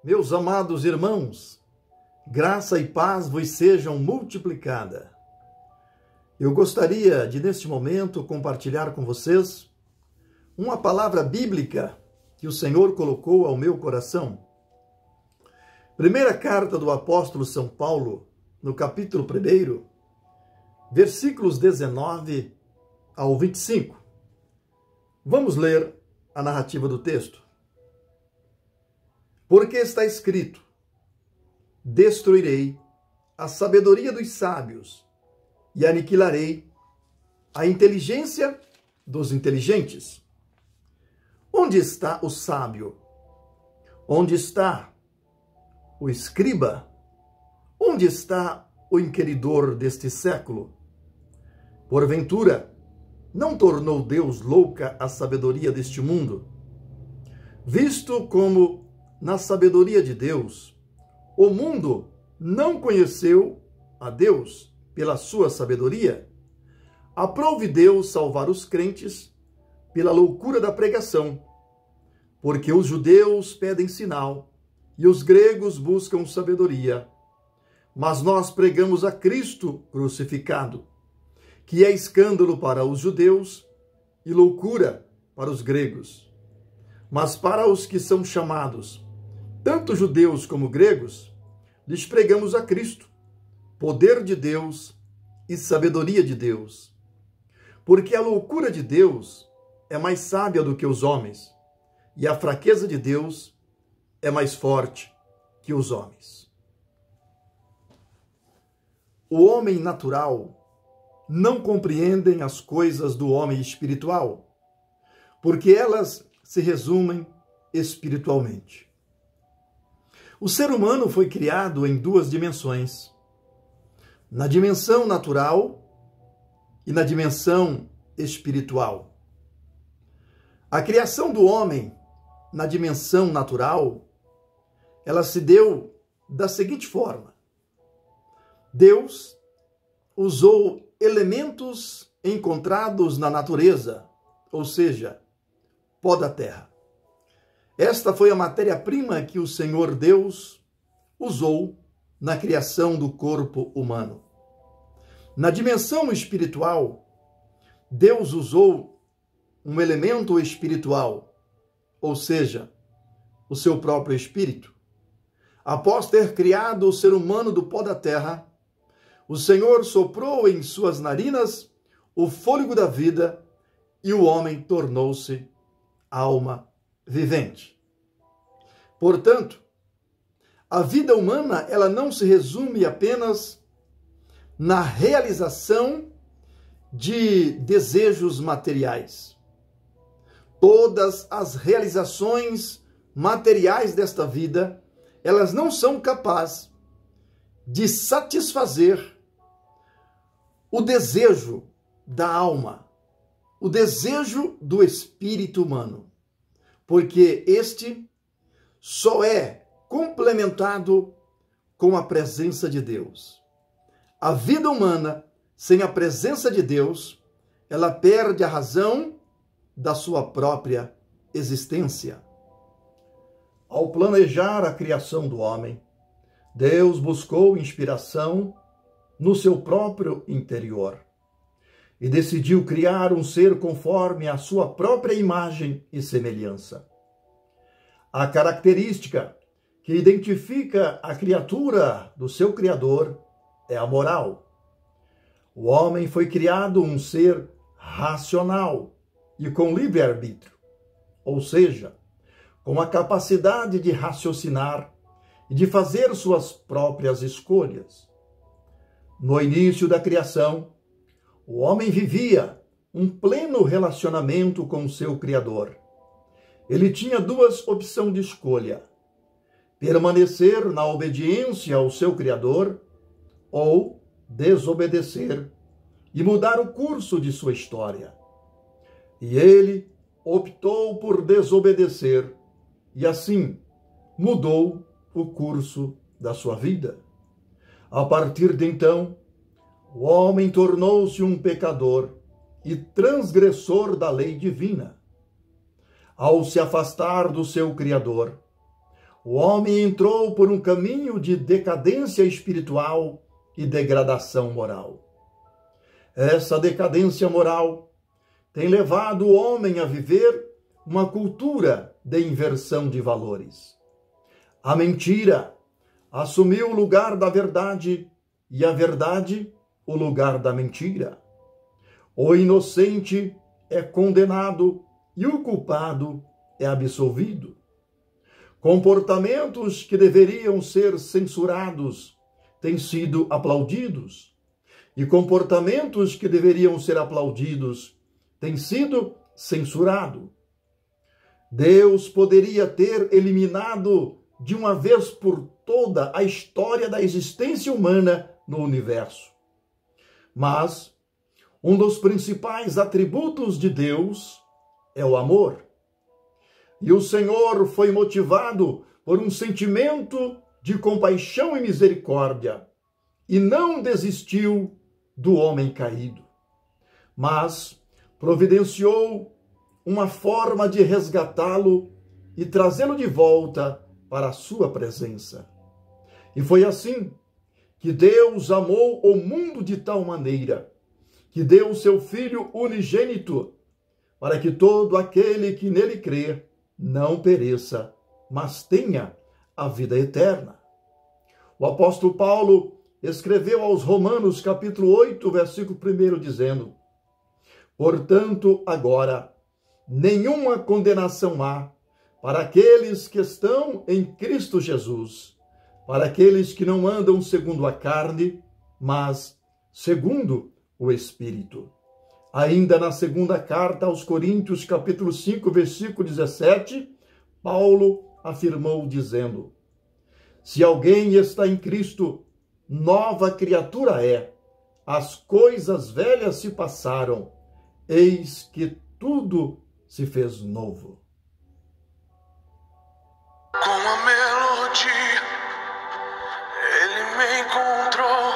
Meus amados irmãos, graça e paz vos sejam multiplicada. Eu gostaria de, neste momento, compartilhar com vocês uma palavra bíblica que o Senhor colocou ao meu coração. Primeira carta do apóstolo São Paulo, no capítulo 1, versículos 19 ao 25. Vamos ler a narrativa do texto. Porque está escrito: destruirei a sabedoria dos sábios e aniquilarei a inteligência dos inteligentes. Onde está o sábio? Onde está o escriba? Onde está o inquiridor deste século? Porventura, não tornou Deus louca a sabedoria deste mundo? Visto como, na sabedoria de Deus, o mundo não conheceu a Deus pela sua sabedoria, aprove Deus salvar os crentes pela loucura da pregação, porque os judeus pedem sinal e os gregos buscam sabedoria. Mas nós pregamos a Cristo crucificado, que é escândalo para os judeus e loucura para os gregos. Mas para os que são chamados, tanto judeus como gregos, lhes pregamos a Cristo, poder de Deus e sabedoria de Deus. Porque a loucura de Deus é mais sábia do que os homens, e a fraqueza de Deus é mais forte que os homens. O homem natural não compreende as coisas do homem espiritual, porque elas se resumem espiritualmente. O ser humano foi criado em duas dimensões: na dimensão natural e na dimensão espiritual. A criação do homem na dimensão natural, ela se deu da seguinte forma: Deus usou elementos encontrados na natureza, ou seja, pó da terra. Esta foi a matéria-prima que o Senhor Deus usou na criação do corpo humano. Na dimensão espiritual, Deus usou um elemento espiritual, ou seja, o seu próprio espírito. Após ter criado o ser humano do pó da terra, o Senhor soprou em suas narinas o fôlego da vida e o homem tornou-se alma vivente. Portanto, a vida humana, ela não se resume apenas na realização de desejos materiais. Todas as realizações materiais desta vida, elas não são capazes de satisfazer o desejo da alma, o desejo do espírito humano, porque este só é complementado com a presença de Deus. A vida humana, sem a presença de Deus, ela perde a razão da sua própria existência. Ao planejar a criação do homem, Deus buscou inspiração no seu próprio interior e decidiu criar um ser conforme a sua própria imagem e semelhança. A característica que identifica a criatura do seu Criador é a moral. O homem foi criado um ser racional e com livre-arbítrio, ou seja, com a capacidade de raciocinar e de fazer suas próprias escolhas. No início da criação, o homem vivia um pleno relacionamento com o seu Criador. Ele tinha duas opções de escolha: permanecer na obediência ao seu Criador ou desobedecer e mudar o curso de sua história. E ele optou por desobedecer e assim mudou o curso da sua vida. A partir de então, o homem tornou-se um pecador e transgressor da lei divina. Ao se afastar do seu Criador, o homem entrou por um caminho de decadência espiritual e degradação moral. Essa decadência moral tem levado o homem a viver uma cultura de inversão de valores. A mentira assumiu o lugar da verdade e a verdade o lugar da mentira. O inocente é condenado e o culpado é absolvido. Comportamentos que deveriam ser censurados têm sido aplaudidos, e comportamentos que deveriam ser aplaudidos têm sido censurados. Deus poderia ter eliminado de uma vez por toda a história da existência humana no universo. Mas um dos principais atributos de Deus é o amor. E o Senhor foi motivado por um sentimento de compaixão e misericórdia e não desistiu do homem caído, mas providenciou uma forma de resgatá-lo e trazê-lo de volta para a sua presença. E foi assim que Deus amou o mundo de tal maneira que deu o seu Filho unigênito para que todo aquele que nele crê não pereça, mas tenha a vida eterna. O apóstolo Paulo escreveu aos Romanos, capítulo 8, versículo 1, dizendo: portanto, agora, nenhuma condenação há para aqueles que estão em Cristo Jesus, para aqueles que não andam segundo a carne, mas segundo o Espírito. Ainda na segunda carta aos Coríntios, capítulo 5, versículo 17, Paulo afirmou dizendo: se alguém está em Cristo, nova criatura é. As coisas velhas se passaram, eis que tudo se fez novo. Com a melodia, ele me encontrou,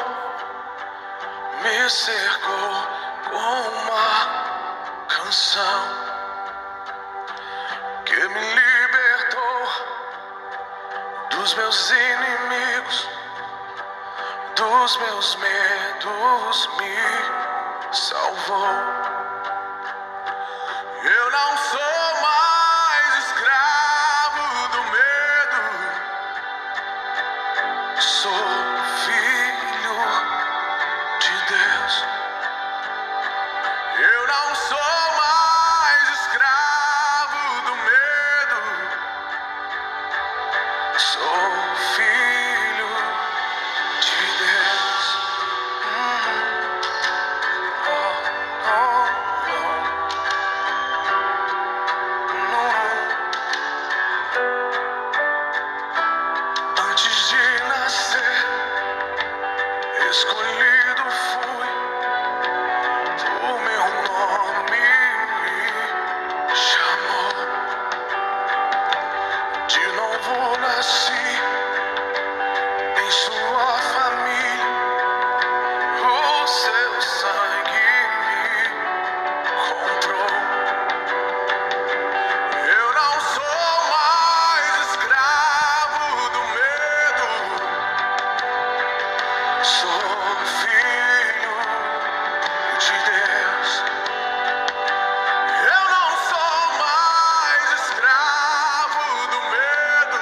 me cercou com uma canção que me libertou dos meus inimigos, dos meus medos, me salvou. Eu não sou mais escravo do medo, sou filho de Deus. Eu não sou mais escravo do medo, sou filho de Deus. Antes de nascer, escolhido fui, o meu nome me chamou. De novo nasci em sua família, o seu sangue me comprou. Eu não sou mais escravo do medo, sou filho de Deus. Eu não sou mais escravo do medo,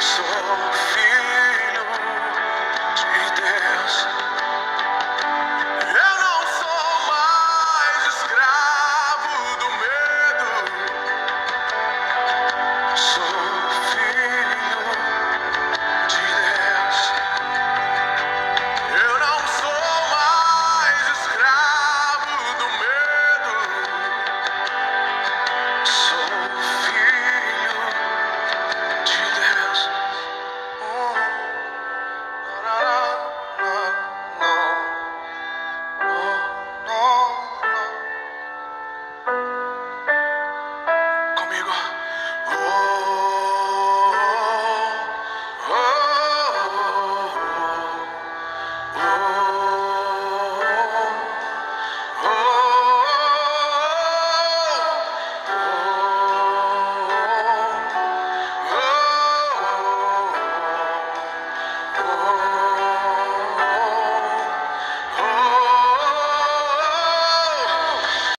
sou filho de Deus. Eu não sou mais escravo do medo, sou